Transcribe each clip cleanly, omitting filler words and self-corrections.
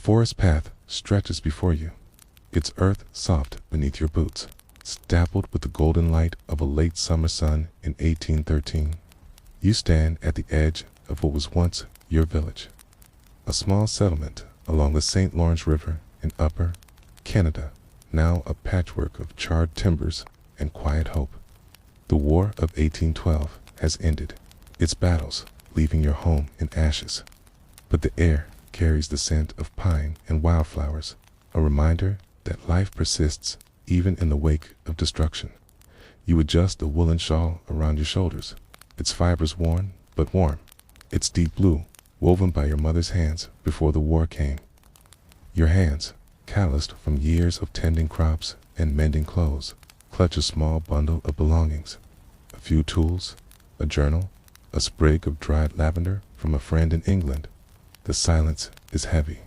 forest path stretches before you, its earth soft beneath your boots, dappled with the golden light of a late summer sun in 1813. You stand at the edge of what was once your village, a small settlement along the St. Lawrence River in Upper Canada, now a patchwork of charred timbers and quiet hope. The War of 1812 has ended, its battles leaving your home in ashes, but the air carries the scent of pine and wildflowers, a reminder that life persists even in the wake of destruction. You adjust the woolen shawl around your shoulders, its fibers worn but warm, its deep blue woven by your mother's hands before the war came. Your hands, calloused from years of tending crops and mending clothes, clutch a small bundle of belongings, a few tools, a journal, a sprig of dried lavender from a friend in England. The silence is heavy,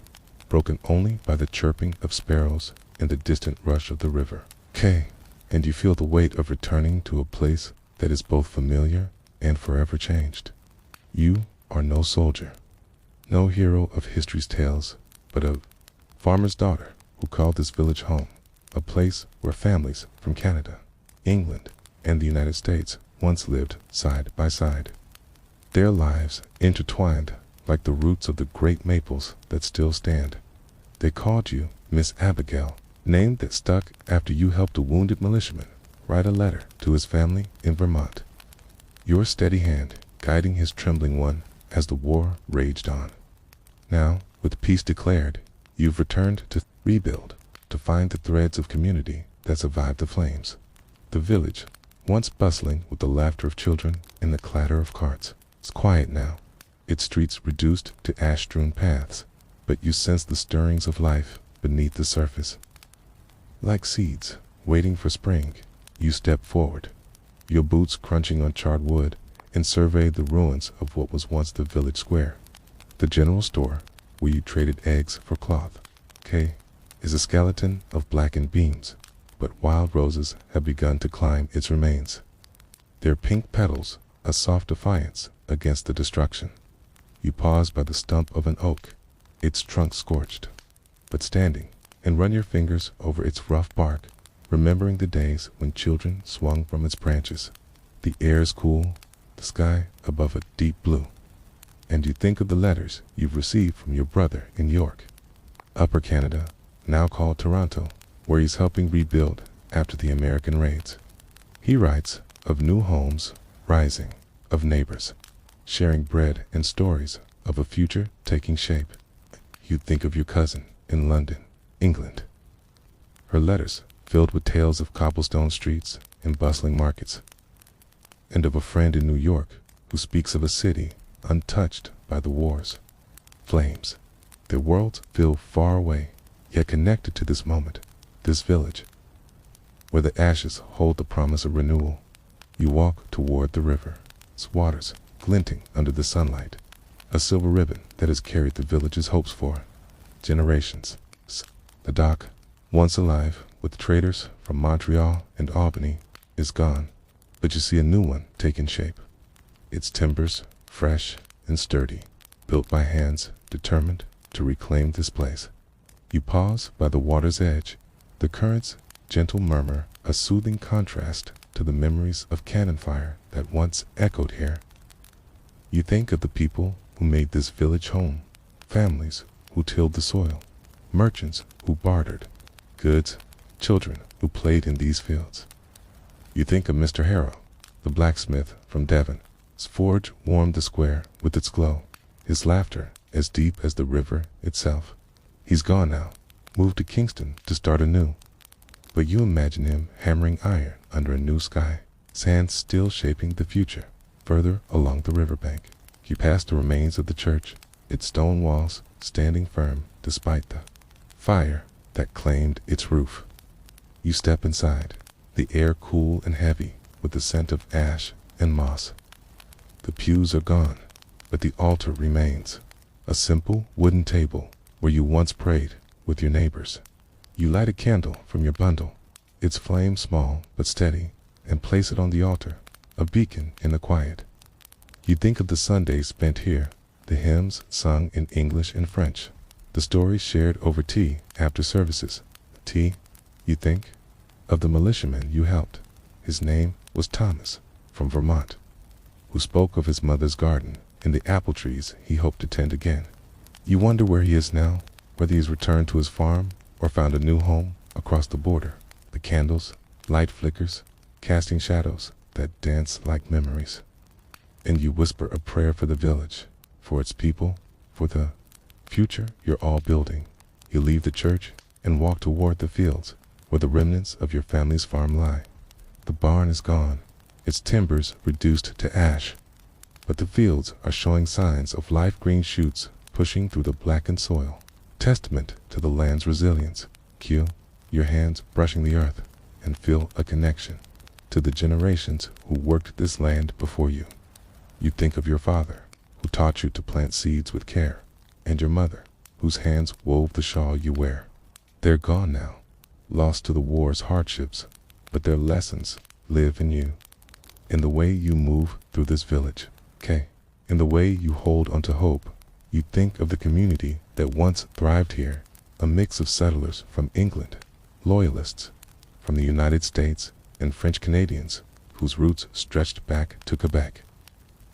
broken only by the chirping of sparrows and the distant rush of the river. And you feel the weight of returning to a place that is both familiar and forever changed. You are no soldier, no hero of history's tales, but a farmer's daughter who called this village home, a place where families from Canada, England, and the United States once lived side by side, their lives intertwined like the roots of the great maples that still stand. They called you Miss Abigail, name that stuck after you helped a wounded militiaman write a letter to his family in Vermont, your steady hand guiding his trembling one as the war raged on. Now, with peace declared, you've returned to rebuild, to find the threads of community that survived the flames. The village, once bustling with the laughter of children and the clatter of carts, is quiet now, its streets reduced to ash-strewn paths, but you sense the stirrings of life beneath the surface. Like seeds waiting for spring, you step forward, your boots crunching on charred wood, and survey the ruins of what was once the village square. The general store, where you traded eggs for cloth, is a skeleton of blackened beams, but wild roses have begun to climb its remains, their pink petals a soft defiance against the destruction. You pause by the stump of an oak, its trunk scorched, but standing, and run your fingers over its rough bark, remembering the days when children swung from its branches. The air is cool, the sky above a deep blue, and you think of the letters you've received from your brother in York, Upper Canada, now called Toronto, where he's helping rebuild after the American raids. He writes of new homes rising, of neighbors sharing bread and stories of a future taking shape. You think of your cousin in London, England, her letters filled with tales of cobblestone streets and bustling markets, and of a friend in New York who speaks of a city untouched by the war's flames. Their worlds feel far away, yet connected to this moment, this village, where the ashes hold the promise of renewal. You walk toward the river, its waters glinting under the sunlight, a silver ribbon that has carried the village's hopes for generations. The dock, once alive with traders from Montreal and Albany, is gone, but you see a new one taking shape, its timbers fresh and sturdy, built by hands determined to reclaim this place. You pause by the water's edge, the current's gentle murmur a soothing contrast to the memories of cannon fire that once echoed here. You think of the people who made this village home, families who tilled the soil, merchants who bartered goods, children who played in these fields. You think of Mr. Harrow, the blacksmith from Devon. His forge warmed the square with its glow, his laughter as deep as the river itself. He's gone now, moved to Kingston to start anew. But you imagine him hammering iron under a new sky, his hands still shaping the future. Further along the riverbank, you pass the remains of the church, its stone walls standing firm despite the fire that claimed its roof. You step inside, the air cool and heavy with the scent of ash and moss. The pews are gone, but the altar remains, a simple wooden table where you once prayed with your neighbors. You light a candle from your bundle, its flame small but steady, and place it on the altar, a beacon in the quiet. You think of the Sundays spent here, the hymns sung in English and French, The stories shared over tea after services. Tea, you think? Of the militiaman you helped. His name was Thomas, from Vermont, who spoke of his mother's garden and the apple trees he hoped to tend again. You wonder where he is now, whether he's returned to his farm or found a new home across the border. The candles, light flickers, casting shadows that dance like memories. And you whisper a prayer for the village, for its people, for the future you're all building. You leave the church and walk toward the fields where the remnants of your family's farm lie. The barn is gone, its timbers reduced to ash, but the fields are showing signs of life, green shoots pushing through the blackened soil, testament to the land's resilience. Cue your hands brushing the earth and feel a connection to the generations who worked this land before you. You think of your father, who taught you to plant seeds with care, and your mother, whose hands wove the shawl you wear. They're gone now, lost to the war's hardships, but their lessons live in you, in the way you move through this village, in the way you hold onto hope. You think of the community that once thrived here, a mix of settlers from England, loyalists from the United States, and French Canadians whose roots stretched back to Quebec.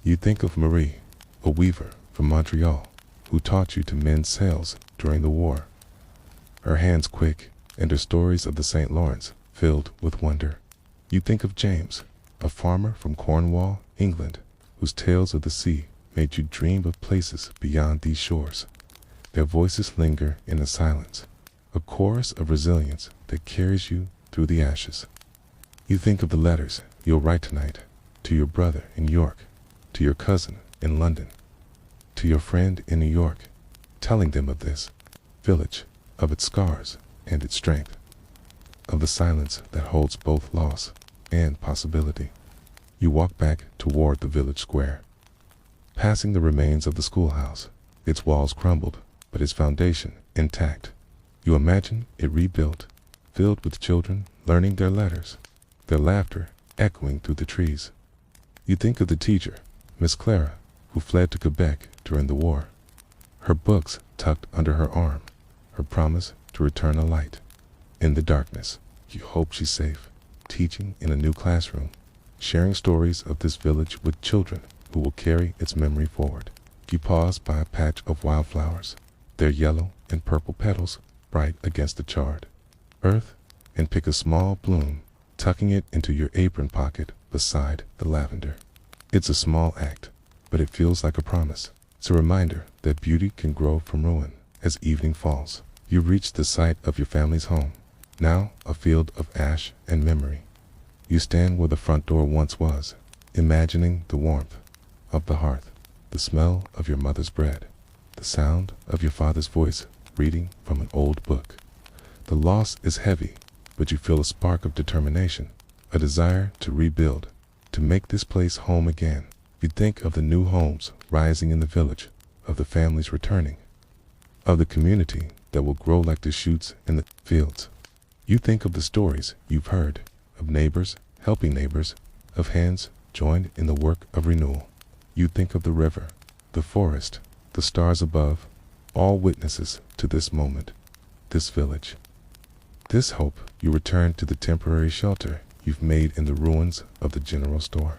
You think of Marie, a weaver from Montreal, who taught you to mend sails during the war, her hands quick and her stories of the St. Lawrence filled with wonder. You think of James, a farmer from Cornwall, England, whose tales of the sea made you dream of places beyond these shores. Their voices linger in the silence, a chorus of resilience that carries you through the ashes. You think of the letters you'll write tonight, to your brother in York, to your cousin in London, to your friend in New York, telling them of this village, of its scars and its strength, of the silence that holds both loss and possibility. You walk back toward the village square, passing the remains of the schoolhouse, its walls crumbled, but its foundation intact. You imagine it rebuilt, filled with children learning their letters, their laughter echoing through the trees. You think of the teacher, Miss Clara, who fled to Quebec during the war, her books tucked under her arm, her promise to return a light. In the darkness, you hope she's safe, teaching in a new classroom, sharing stories of this village with children who will carry its memory forward. You pause by a patch of wildflowers, their yellow and purple petals bright against the charred earth, and pick a small bloom, tucking it into your apron pocket beside the lavender. It's a small act, but it feels like a promise. It's a reminder that beauty can grow from ruin as evening falls. You reach the site of your family's home, now a field of ash and memory. You stand where the front door once was, imagining the warmth of the hearth, the smell of your mother's bread, the sound of your father's voice reading from an old book. The loss is heavy, but you feel a spark of determination, a desire to rebuild, to make this place home again. You think of the new homes rising in the village, of the families returning, of the community that will grow like the shoots in the fields. You think of the stories you've heard, of neighbors helping neighbors, of hands joined in the work of renewal. You think of the river, the forest, the stars above, all witnesses to this moment, this village. This hope, you return to the temporary shelter you've made in the ruins of the general store.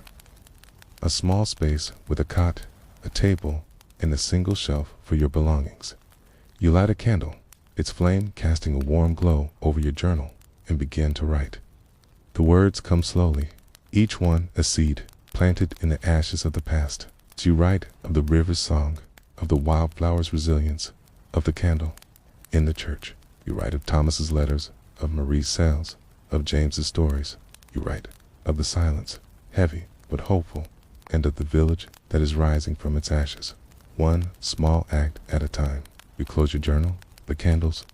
A small space with a cot, a table, and a single shelf for your belongings. You light a candle, its flame casting a warm glow over your journal, and begin to write. The words come slowly, each one a seed planted in the ashes of the past. You write of the river's song, of the wildflower's resilience, of the candle in the church. You write of Thomas's letters, of Marie's sails, of James's stories. You write of the silence, heavy but hopeful, and of the village that is rising from its ashes, one small act at a time. You close your journal, the candles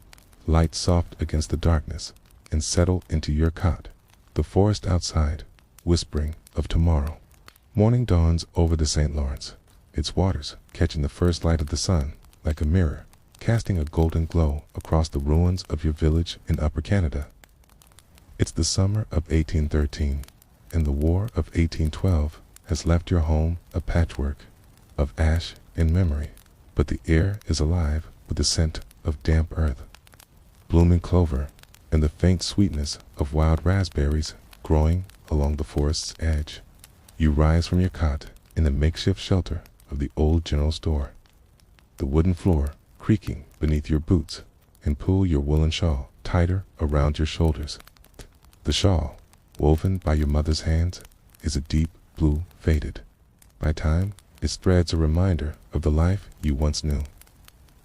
light soft against the darkness, and settle into your cot. The forest outside, whispering of tomorrow. Morning dawns over the St. Lawrence, its waters catching the first light of the sun like a mirror, casting a golden glow across the ruins of your village in Upper Canada. It's the summer of 1813, and the War of 1812 has left your home a patchwork of ash and memory, but the air is alive with the scent of damp earth, blooming clover, and the faint sweetness of wild raspberries growing along the forest's edge. You rise from your cot in the makeshift shelter of the old general store, the wooden floor creaking beneath your boots, and pull your woolen shawl tighter around your shoulders. The shawl, woven by your mother's hands, is a deep blue faded. By time, its threads a reminder of the life you once knew.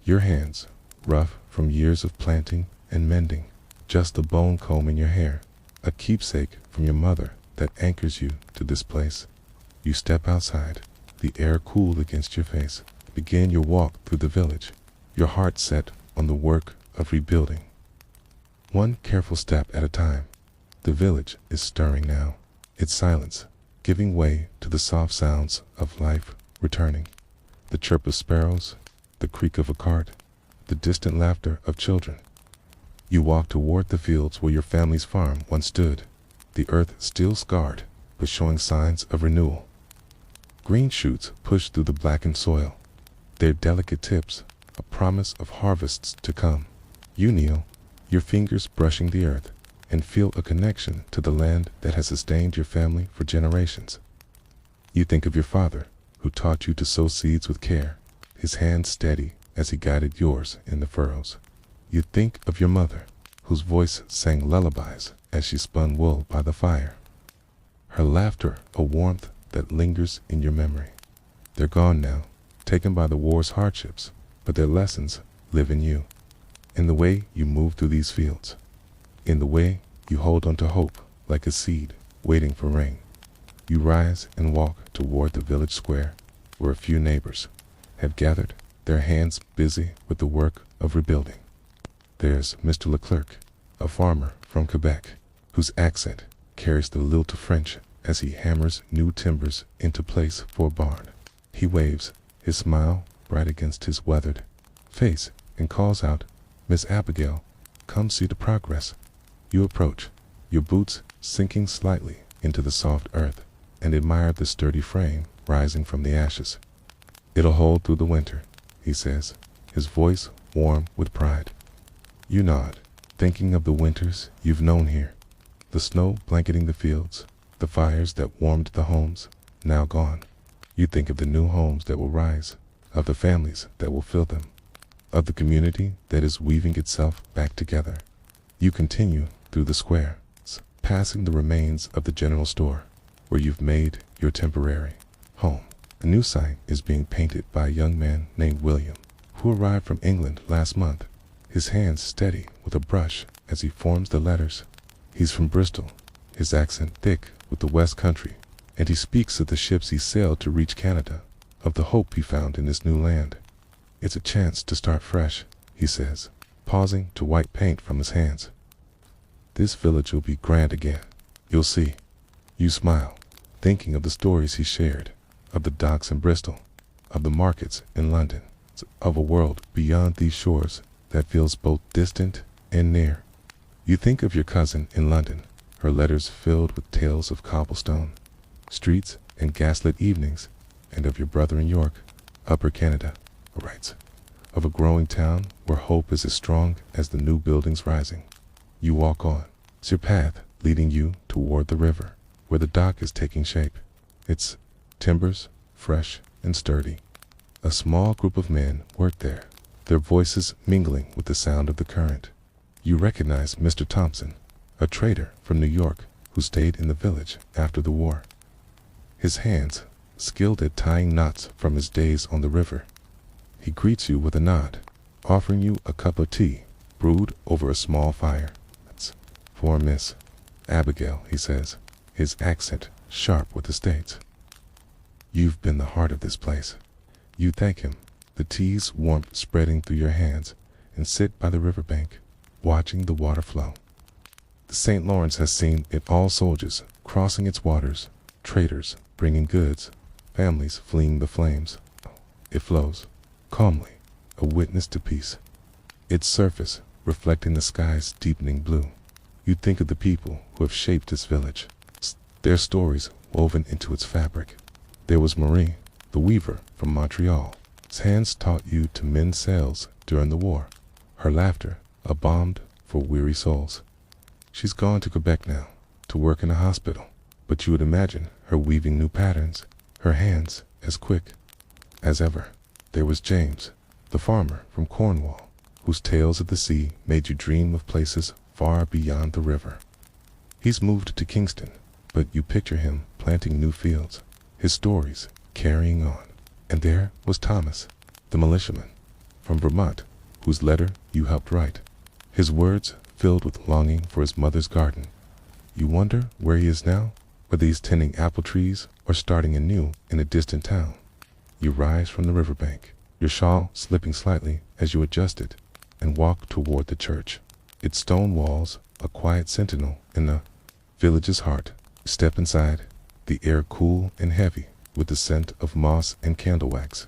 Your hands, rough from years of planting and mending, just a bone comb in your hair, a keepsake from your mother that anchors you to this place. You step outside, the air cool against your face, begin your walk through the village, your heart set on the work of rebuilding. One careful step at a time. The village is stirring now, its silence giving way to the soft sounds of life returning. The chirp of sparrows, the creak of a cart, the distant laughter of children. You walk toward the fields where your family's farm once stood, the earth still scarred, but showing signs of renewal. Green shoots push through the blackened soil, their delicate tips a promise of harvests to come. You kneel, your fingers brushing the earth, and feel a connection to the land that has sustained your family for generations. You think of your father, who taught you to sow seeds with care, his hand steady as he guided yours in the furrows. You think of your mother, whose voice sang lullabies as she spun wool by the fire, her laughter a warmth that lingers in your memory. They're gone now, taken by the war's hardships, but their lessons live in you, in the way you move through these fields, in the way you hold on to hope like a seed waiting for rain. You rise and walk toward the village square, where a few neighbors have gathered, their hands busy with the work of rebuilding. There's Mr. Leclerc, a farmer from Quebec, whose accent carries the lilt of French as he hammers new timbers into place for a barn. He waves, his smile bright against his weathered face, and calls out, "Miss Abigail, come see the progress." You approach, your boots sinking slightly into the soft earth, and admire the sturdy frame rising from the ashes. "It'll hold through the winter," he says, his voice warm with pride. You nod, thinking of the winters you've known here, the snow blanketing the fields, the fires that warmed the homes, now gone. You think of the new homes that will rise, of the families that will fill them, of the community that is weaving itself back together. You continue through the square, passing the remains of the general store, where you've made your temporary home. A new sign is being painted by a young man named William, who arrived from England last month, his hands steady with a brush as he forms the letters. He's from Bristol, his accent thick with the West Country, and he speaks of the ships he sailed to reach Canada, of the hope he found in this new land. "It's a chance to start fresh," he says, pausing to wipe paint from his hands. "This village will be grand again, you'll see." You smile, thinking of the stories he shared, of the docks in Bristol, of the markets in London, of a world beyond these shores that feels both distant and near. You think of your cousin in London, her letters filled with tales of cobblestone streets and gaslit evenings, and of your brother in York, Upper Canada, writes, of a growing town where hope is as strong as the new buildings rising. You walk on, it's your path leading you toward the river, where the dock is taking shape, its timbers fresh and sturdy. A small group of men work there, their voices mingling with the sound of the current. You recognize Mr. Thompson, a trader from New York who stayed in the village after the war. His hands, skilled at tying knots from his days on the river. He greets you with a nod, offering you a cup of tea brewed over a small fire. "That's for Miss Abigail," he says, his accent sharp with the States. "You've been the heart of this place." You thank him, the tea's warmth spreading through your hands, and sit by the riverbank, watching the water flow. The St. Lawrence has seen it all: soldiers crossing its waters, traders bringing goods, families fleeing the flames. It flows, calmly, a witness to peace, its surface reflecting the sky's deepening blue. You think of the people who have shaped this village, their stories woven into its fabric. There was Marie, the weaver from Montreal. His hands taught you to mend sails during the war. her laughter a balm for weary souls. She's gone to Quebec now, to work in a hospital, but you would imagine her weaving new patterns, her hands as quick as ever. There was James, the farmer from Cornwall, whose tales of the sea made you dream of places far beyond the river. He's moved to Kingston, but you picture him planting new fields, his stories carrying on. And there was Thomas, the militiaman from Vermont, whose letter you helped write, his words filled with longing for his mother's garden. You wonder where he is now, whether he's tending apple trees or starting anew in a distant town. You rise from the riverbank, your shawl slipping slightly as you adjust it, and walk toward the church. Its stone walls, a quiet sentinel in the village's heart. Step inside, the air cool and heavy with the scent of moss and candle wax.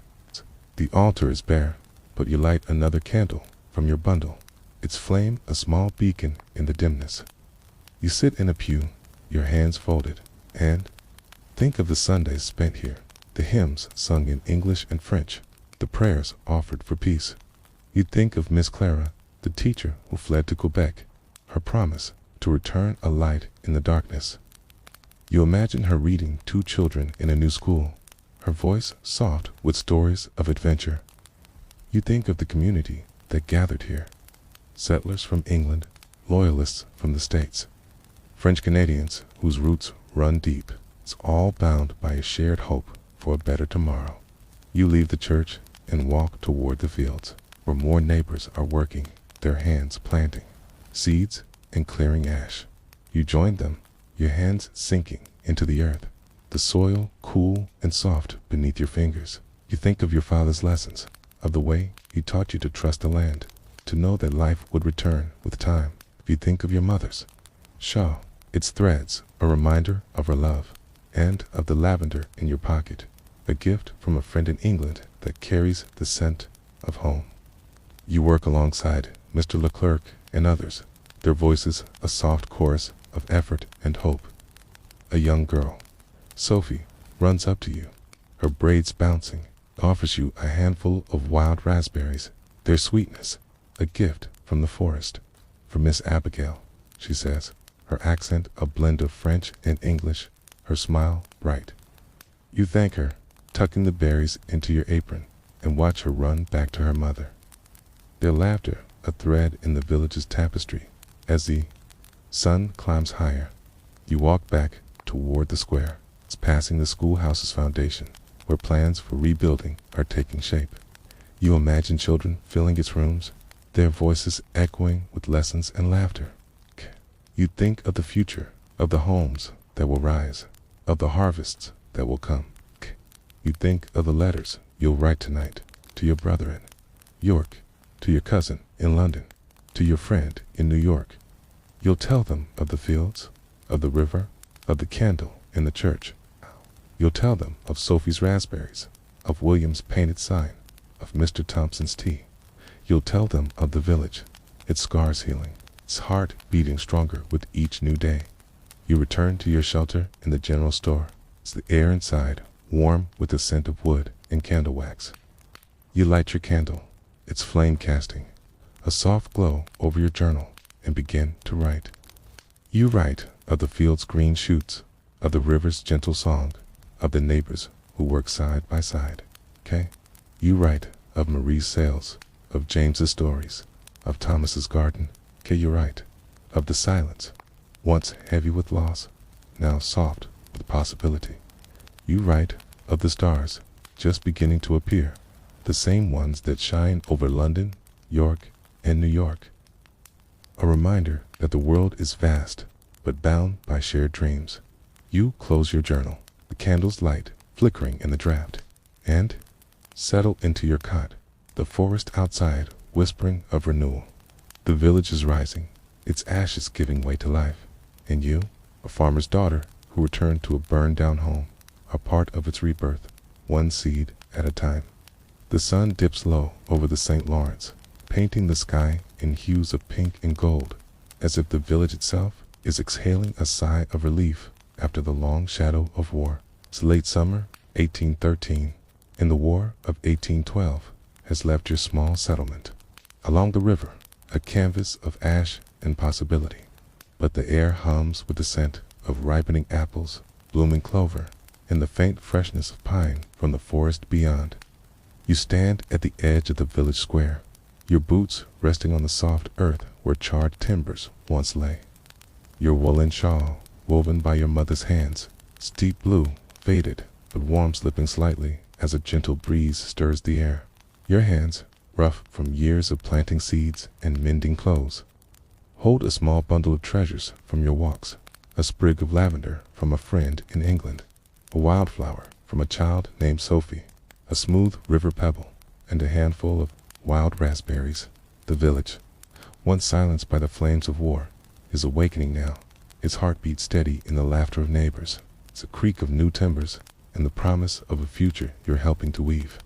The altar is bare, but you light another candle from your bundle, its flame a small beacon in the dimness. You sit in a pew, your hands folded, and think of the Sundays spent here, the hymns sung in English and French, the prayers offered for peace. You think of Miss Clara, the teacher who fled to Quebec, her promise to return a light in the darkness. You imagine her reading to children in a new school, her voice soft with stories of adventure. You think of the community that gathered here, settlers from England, loyalists from the States, French Canadians whose roots run deep. It's all bound by a shared hope for a better tomorrow. You leave the church and walk toward the fields, where more neighbors are working, their hands planting seeds and clearing ash. You join them, your hands sinking into the earth, the soil cool and soft beneath your fingers. You think of your father's lessons, of the way he taught you to trust the land, to know that life would return with time. If you think of your mother's shawl, its threads, a reminder of her love, and of the lavender in your pocket, a gift from a friend in England that carries the scent of home. You work alongside Mr. Leclerc and others, their voices a soft chorus of effort and hope. A young girl, Sophie, runs up to you, her braids bouncing, offers you a handful of wild raspberries, their sweetness, a gift from the forest. For Miss Abigail, she says, her accent a blend of French and English, her smile bright. You thank her, tucking the berries into your apron, and watch her run back to her mother. Their laughter a thread in the village's tapestry. As the sun climbs higher, you walk back toward the square. It's passing the schoolhouse's foundation, where plans for rebuilding are taking shape. You imagine children filling its rooms, their voices echoing with lessons and laughter. You think of the future, of the homes that will rise, of the harvests that will come. You think of the letters you'll write tonight to your brother in York, to your cousin in London, to your friend in New York. You'll tell them of the fields, of the river, of the candle in the church. You'll tell them of Sophie's raspberries, of William's painted sign, of Mr. Thompson's tea. You'll tell them of the village, its scars healing, its heart beating stronger with each new day. You return to your shelter in the general store. It's the air inside, warm with the scent of wood and candle wax. You light your candle, its flame casting a soft glow over your journal, and begin to write. You write of the field's green shoots, of the river's gentle song, of the neighbors who work side by side. You write of Marie's sails, of James's stories, of Thomas's garden. You write of the silence, once heavy with loss, now soft with possibility. You write of the stars just beginning to appear, the same ones that shine over London, York, and New York. A reminder that the world is vast, but bound by shared dreams. You close your journal, the candle's light flickering in the draught, and settle into your cot, the forest outside whispering of renewal. The village is rising, its ashes giving way to life, and you, a farmer's daughter who returned to a burned-down home, are part of its rebirth, one seed at a time. The sun dips low over the St. Lawrence, painting the sky in hues of pink and gold, as if the village itself is exhaling a sigh of relief after the long shadow of war. It's late summer, 1813, and the War of 1812 has left your small settlement. Along the river, a canvas of ash and possibility. But the air hums with the scent of ripening apples, blooming clover, and the faint freshness of pine from the forest beyond. You stand at the edge of the village square, your boots resting on the soft earth where charred timbers once lay. Your woolen shawl, woven by your mother's hands, steep blue, faded, but warm, slipping slightly as a gentle breeze stirs the air. Your hands, rough from years of planting seeds and mending clothes, hold a small bundle of treasures from your walks, a sprig of lavender from a friend in England, a wildflower from a child named Sophie, a smooth river pebble, and a handful of wild raspberries. The village, once silenced by the flames of war, is awakening now, its heartbeat steady in the laughter of neighbors, its creak of new timbers, and the promise of a future you're helping to weave.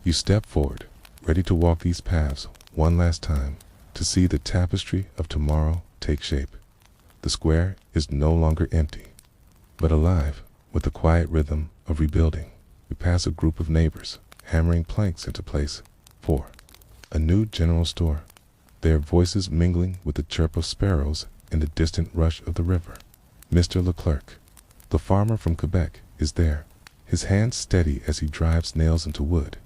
You step forward, ready to walk these paths one last time, to see the tapestry of tomorrow take shape. The square is no longer empty, but alive with the quiet rhythm of rebuilding. You pass a group of neighbors, hammering planks into place for a new general store, their voices mingling with the chirp of sparrows and the distant rush of the river. Mr. Leclerc, the farmer from Quebec, is there, his hands steady as he drives nails into wood,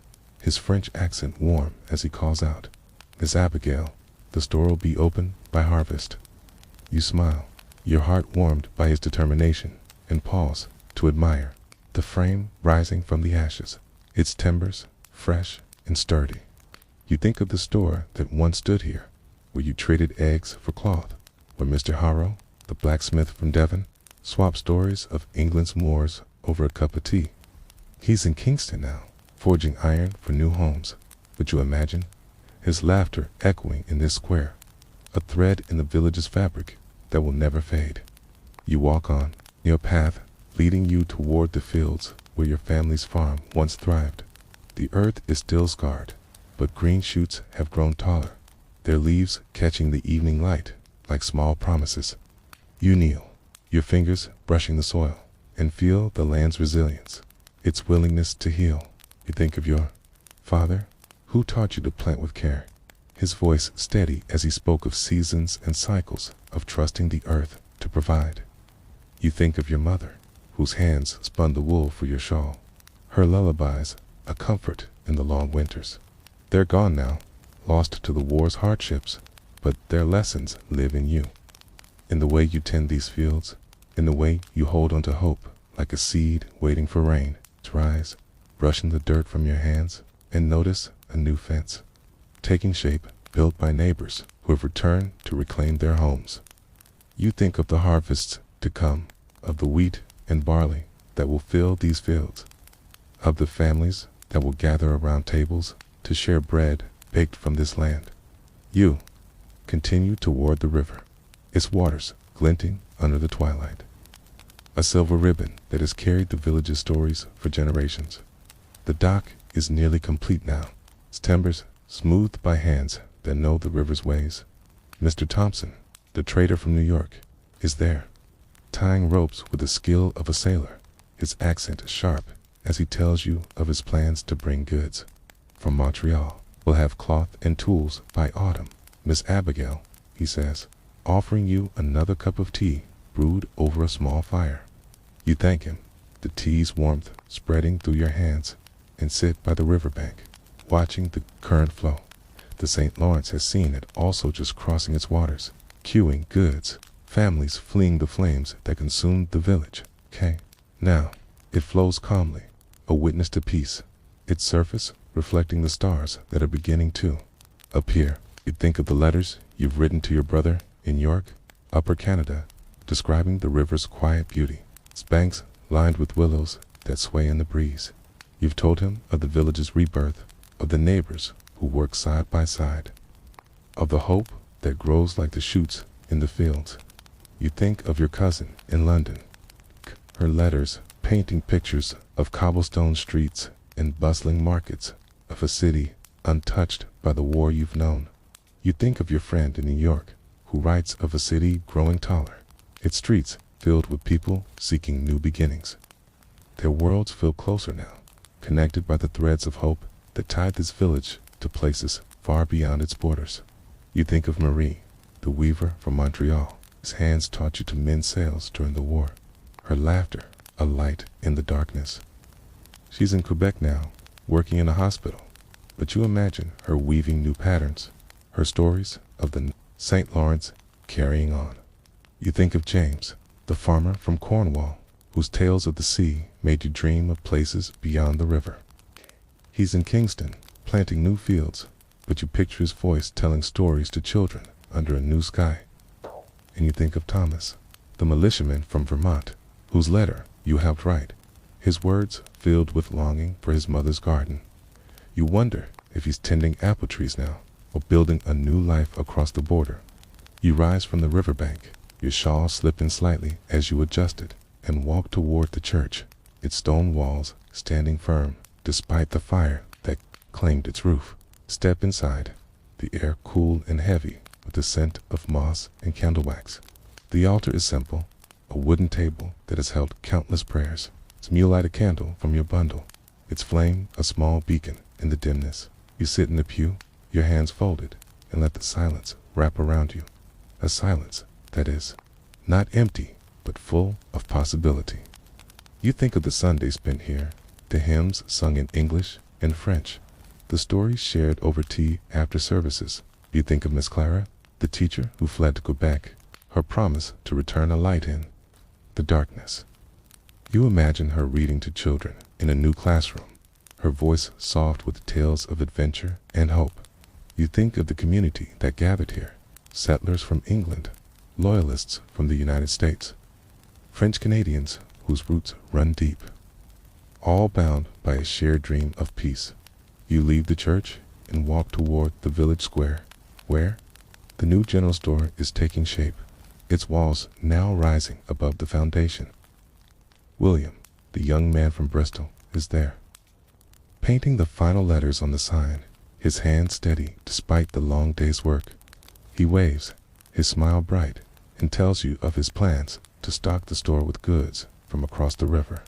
his French accent warm as he calls out, "Miss Abigail, the store will be open by harvest." You smile, your heart warmed by his determination, and pause to admire the frame rising from the ashes, its timbers fresh and sturdy. You think of the store that once stood here, where you traded eggs for cloth, where Mr. Harrow, the blacksmith from Devon, swapped stories of England's moors over a cup of tea. He's in Kingston now, forging iron for new homes. But you imagine his laughter echoing in this square, a thread in the village's fabric that will never fade. You walk on, your path leading you toward the fields where your family's farm once thrived. The earth is still scarred, but green shoots have grown taller, their leaves catching the evening light like small promises. You kneel, your fingers brushing the soil, and feel the land's resilience, its willingness to heal. You think of your father, who taught you to plant with care, his voice steady as he spoke of seasons and cycles, of trusting the earth to provide. You think of your mother, whose hands spun the wool for your shawl, her lullabies a comfort in the long winters. They're gone now, lost to the war's hardships, but their lessons live in you. In the way you tend these fields, in the way you hold on to hope, like a seed waiting for rain to rise, brushing the dirt from your hands, and notice a new fence, taking shape, built by neighbors who have returned to reclaim their homes. You think of the harvests to come, of the wheat and barley that will fill these fields, of the families that will gather around tables to share bread baked from this land. You continue toward the river, its waters glinting under the twilight, a silver ribbon that has carried the village's stories for generations. The dock is nearly complete now, its timbers smoothed by hands that know the river's ways. Mr. Thompson, the trader from New York, is there, tying ropes with the skill of a sailor, his accent sharp as he tells you of his plans to bring goods from Montreal. We'll have cloth and tools by autumn, Miss Abigail, he says, offering you another cup of tea brewed over a small fire. You thank him, the tea's warmth spreading through your hands, and sit by the riverbank, watching the current flow. The St. Lawrence has seen it also just crossing its waters, queuing goods, families fleeing the flames that consumed the village. Now, it flows calmly, a witness to peace, its surface reflecting the stars that are beginning to appear. You think of the letters you've written to your brother in York, Upper Canada, describing the river's quiet beauty, its banks lined with willows that sway in the breeze. You've told him of the village's rebirth, of the neighbors who work side by side, of the hope that grows like the shoots in the fields. You think of your cousin in London, her letters painting pictures of cobblestone streets and bustling markets, of a city untouched by the war you've known. You think of your friend in New York, who writes of a city growing taller, its streets filled with people seeking new beginnings. Their worlds feel closer now, connected by the threads of hope that tied this village to places far beyond its borders. You think of Marie, the weaver from Montreal, whose hands taught you to mend sails during the war. Her laughter, a light in the darkness. She's in Quebec now, working in a hospital, but you imagine her weaving new patterns, her stories of the St. Lawrence carrying on. You think of James, the farmer from Cornwall, whose tales of the sea made you dream of places beyond the river. He's in Kingston, planting new fields, but you picture his voice telling stories to children under a new sky. And you think of Thomas, the militiaman from Vermont, whose letter you helped write, his words filled with longing for his mother's garden. You wonder if he's tending apple trees now, or building a new life across the border. You rise from the riverbank, your shawl slipping slightly as you adjust it, and walk toward the church, its stone walls standing firm despite the fire that claimed its roof. Step inside, the air cool and heavy with the scent of moss and candle wax. The altar is simple, a wooden table that has held countless prayers. You light a candle from your bundle, its flame a small beacon in the dimness. You sit in the pew, your hands folded, and let the silence wrap around you. A silence that is not empty, but full of possibility. You think of the Sundays spent here, the hymns sung in English and French, the stories shared over tea after services. You think of Miss Clara, the teacher who fled to Quebec, her promise to return a light in the darkness. You imagine her reading to children in a new classroom, her voice soft with tales of adventure and hope. You think of the community that gathered here, settlers from England, loyalists from the United States, French Canadians whose roots run deep, all bound by a shared dream of peace. You leave the church and walk toward the village square, where the new general store is taking shape, its walls now rising above the foundation. William, the young man from Bristol, is there, painting the final letters on the sign, his hand steady despite the long day's work. He waves, his smile bright, and tells you of his plans to stock the store with goods from across the river.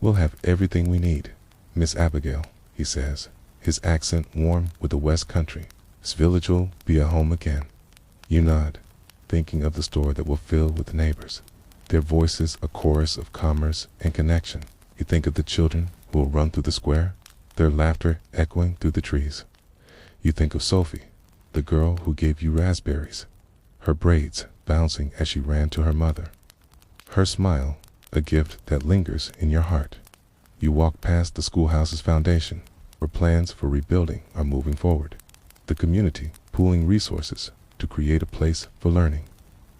We'll have everything we need, Miss Abigail, he says, his accent warm with the West Country. This village will be a home again. You nod, thinking of the store that will fill with neighbors, their voices a chorus of commerce and connection. You think of the children who will run through the square, their laughter echoing through the trees. You think of Sophie, the girl who gave you raspberries, her braids bouncing as she ran to her mother. Her smile, a gift that lingers in your heart. You walk past the schoolhouse's foundation, where plans for rebuilding are moving forward, the community pooling resources to create a place for learning.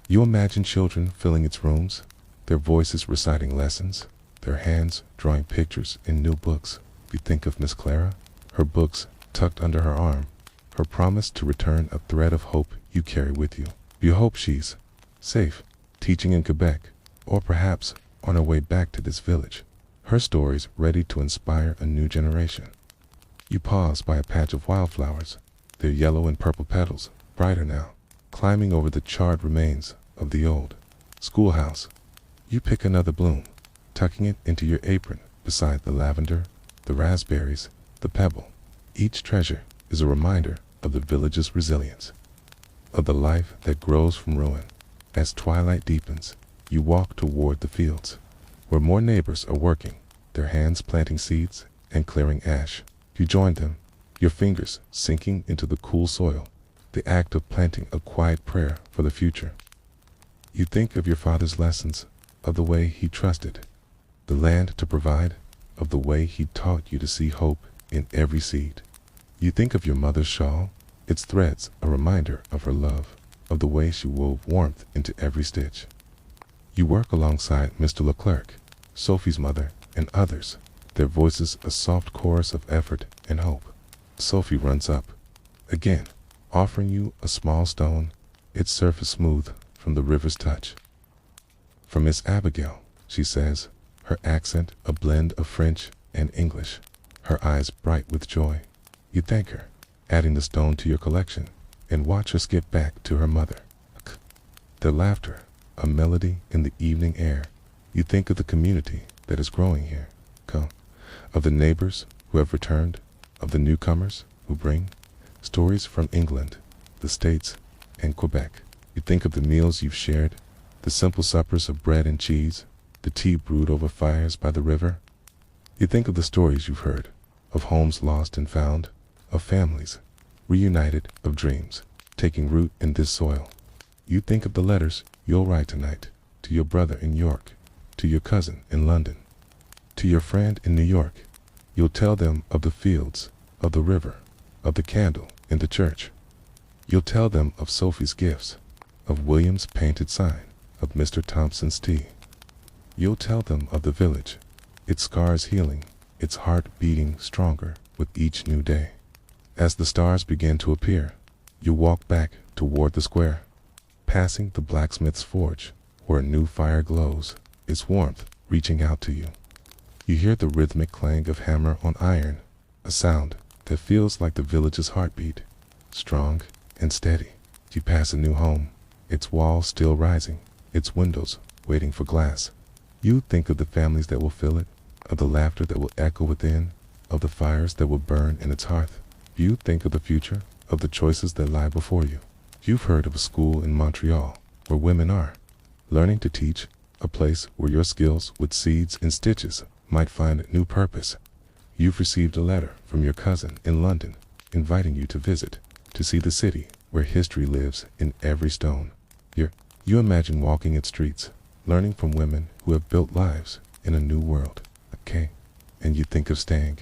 You imagine children filling its rooms, their voices reciting lessons, their hands drawing pictures in new books. You think of Miss Clara, her books tucked under her arm, her promise to return a thread of hope you carry with you. You hope she's safe, teaching in Quebec, or perhaps on her way back to this village, her stories ready to inspire a new generation. You pause by a patch of wildflowers, their yellow and purple petals brighter now, climbing over the charred remains of the old schoolhouse. You pick another bloom, tucking it into your apron beside the lavender, the raspberries, the pebble. Each treasure is a reminder of the village's resilience, of the life that grows from ruin. As twilight deepens, you walk toward the fields, where more neighbors are working, their hands planting seeds and clearing ash. You join them, your fingers sinking into the cool soil, the act of planting a quiet prayer for the future. You think of your father's lessons, of the way he trusted the land to provide, of the way he taught you to see hope in every seed. You think of your mother's shawl, its threads a reminder of her love, of the way she wove warmth into every stitch. You work alongside Mr. Leclerc, Sophie's mother, and others, their voices a soft chorus of effort and hope. Sophie runs up, again, offering you a small stone, its surface smooth from the river's touch. For Miss Abigail, she says, her accent a blend of French and English, her eyes bright with joy. You thank her, adding the stone to your collection, and watch her skip back to her mother. Their laughter, a melody in the evening air. You think of the community that is growing here, of the neighbors who have returned, of the newcomers who bring stories from England, the States, and Quebec. You think of the meals you've shared, the simple suppers of bread and cheese, the tea brewed over fires by the river. You think of the stories you've heard, of homes lost and found, of families reunited, of dreams taking root in this soil. You think of the letters you'll write tonight, to your brother in York, to your cousin in London, to your friend in New York. You'll tell them of the fields, of the river, of the candle in the church. You'll tell them of Sophie's gifts, of William's painted sign, of Mr. Thompson's tea. You'll tell them of the village, its scars healing, its heart beating stronger with each new day. As the stars begin to appear, you walk back toward the square, passing the blacksmith's forge where a new fire glows, its warmth reaching out to you. You hear the rhythmic clang of hammer on iron, a sound that feels like the village's heartbeat, strong and steady. You pass a new home, its walls still rising, its windows waiting for glass. You think of the families that will fill it, of the laughter that will echo within, of the fires that will burn in its hearth. You think of the future, of the choices that lie before you. You've heard of a school in Montreal where women are learning to teach, a place where your skills with seeds and stitches might find new purpose. You've received a letter from your cousin in London inviting you to visit, to see the city where history lives in every stone. You imagine walking its streets, learning from women who have built lives in a new world. Okay, and you think of staying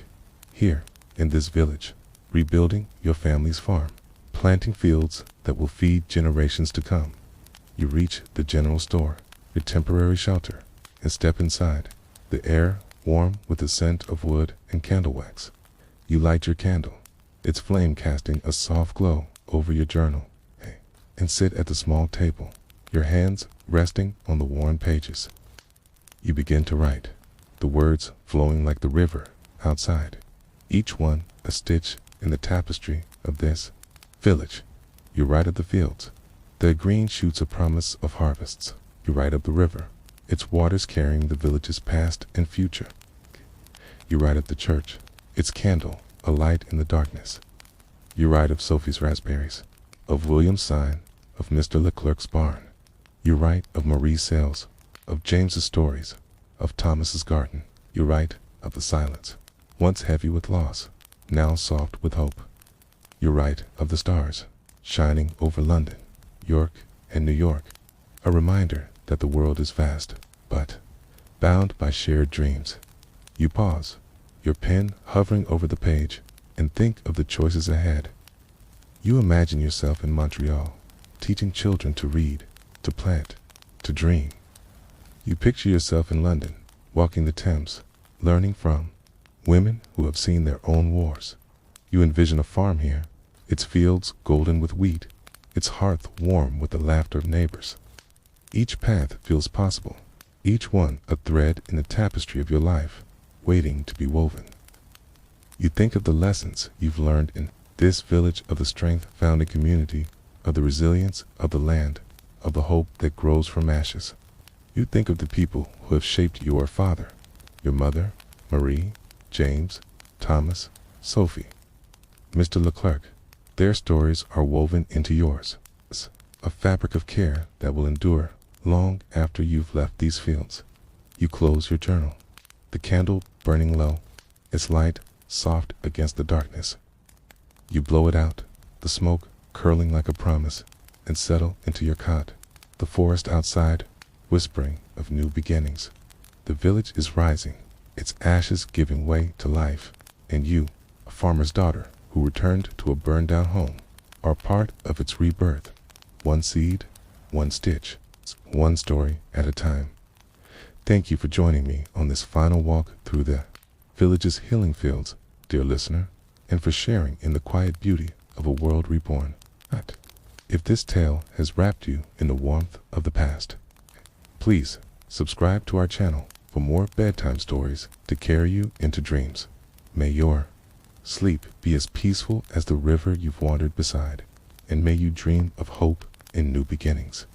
here in this village, rebuilding your family's farm, planting fields that will feed generations to come. You reach the general store, your temporary shelter, and step inside, the air warm with the scent of wood and candle wax. You light your candle, its flame casting a soft glow over your journal, and sit at the small table, your hands resting on the worn pages. You begin to write, the words flowing like the river outside, each one a stitch in the tapestry of this village. You write of the fields, their green shoots a promise of harvests. You write of the river, its waters carrying the village's past and future. You write of the church, its candle a light in the darkness. You write of Sophie's raspberries, of William's sign, of Mr. Leclerc's barn. You write of Marie's sails, of James's stories, of Thomas's garden. You write of the silence, once heavy with loss, now soft with hope. You write of the stars, shining over London, York, and New York, a reminder that the world is vast, but bound by shared dreams. You pause, your pen hovering over the page, and think of the choices ahead. You imagine yourself in Montreal, teaching children to read, to plant, to dream. You picture yourself in London, walking the Thames, learning from women who have seen their own wars. You envision a farm here, its fields golden with wheat, its hearth warm with the laughter of neighbors. Each path feels possible, each one a thread in the tapestry of your life, waiting to be woven. You think of the lessons you've learned in this village, of the strength found in community, of the resilience of the land, of the hope that grows from ashes. You think of the people who have shaped your father, your mother, Marie, James, Thomas, Sophie, Mr. Leclerc. Their stories are woven into yours, a fabric of care that will endure long after you've left these fields. You close your journal, the candle burning low, its light soft against the darkness. You blow it out, the smoke curling like a promise, and settle into your cot, the forest outside whispering of new beginnings. The village is rising, its ashes giving way to life, and you, a farmer's daughter who returned to a burned-down home, are part of its rebirth. One seed, one stitch, one story at a time. Thank you for joining me on this final walk through the village's healing fields, dear listener, and for sharing in the quiet beauty of a world reborn. If this tale has wrapped you in the warmth of the past, please subscribe to our channel for more bedtime stories to carry you into dreams. May your sleep be as peaceful as the river you've wandered beside, and may you dream of hope and new beginnings.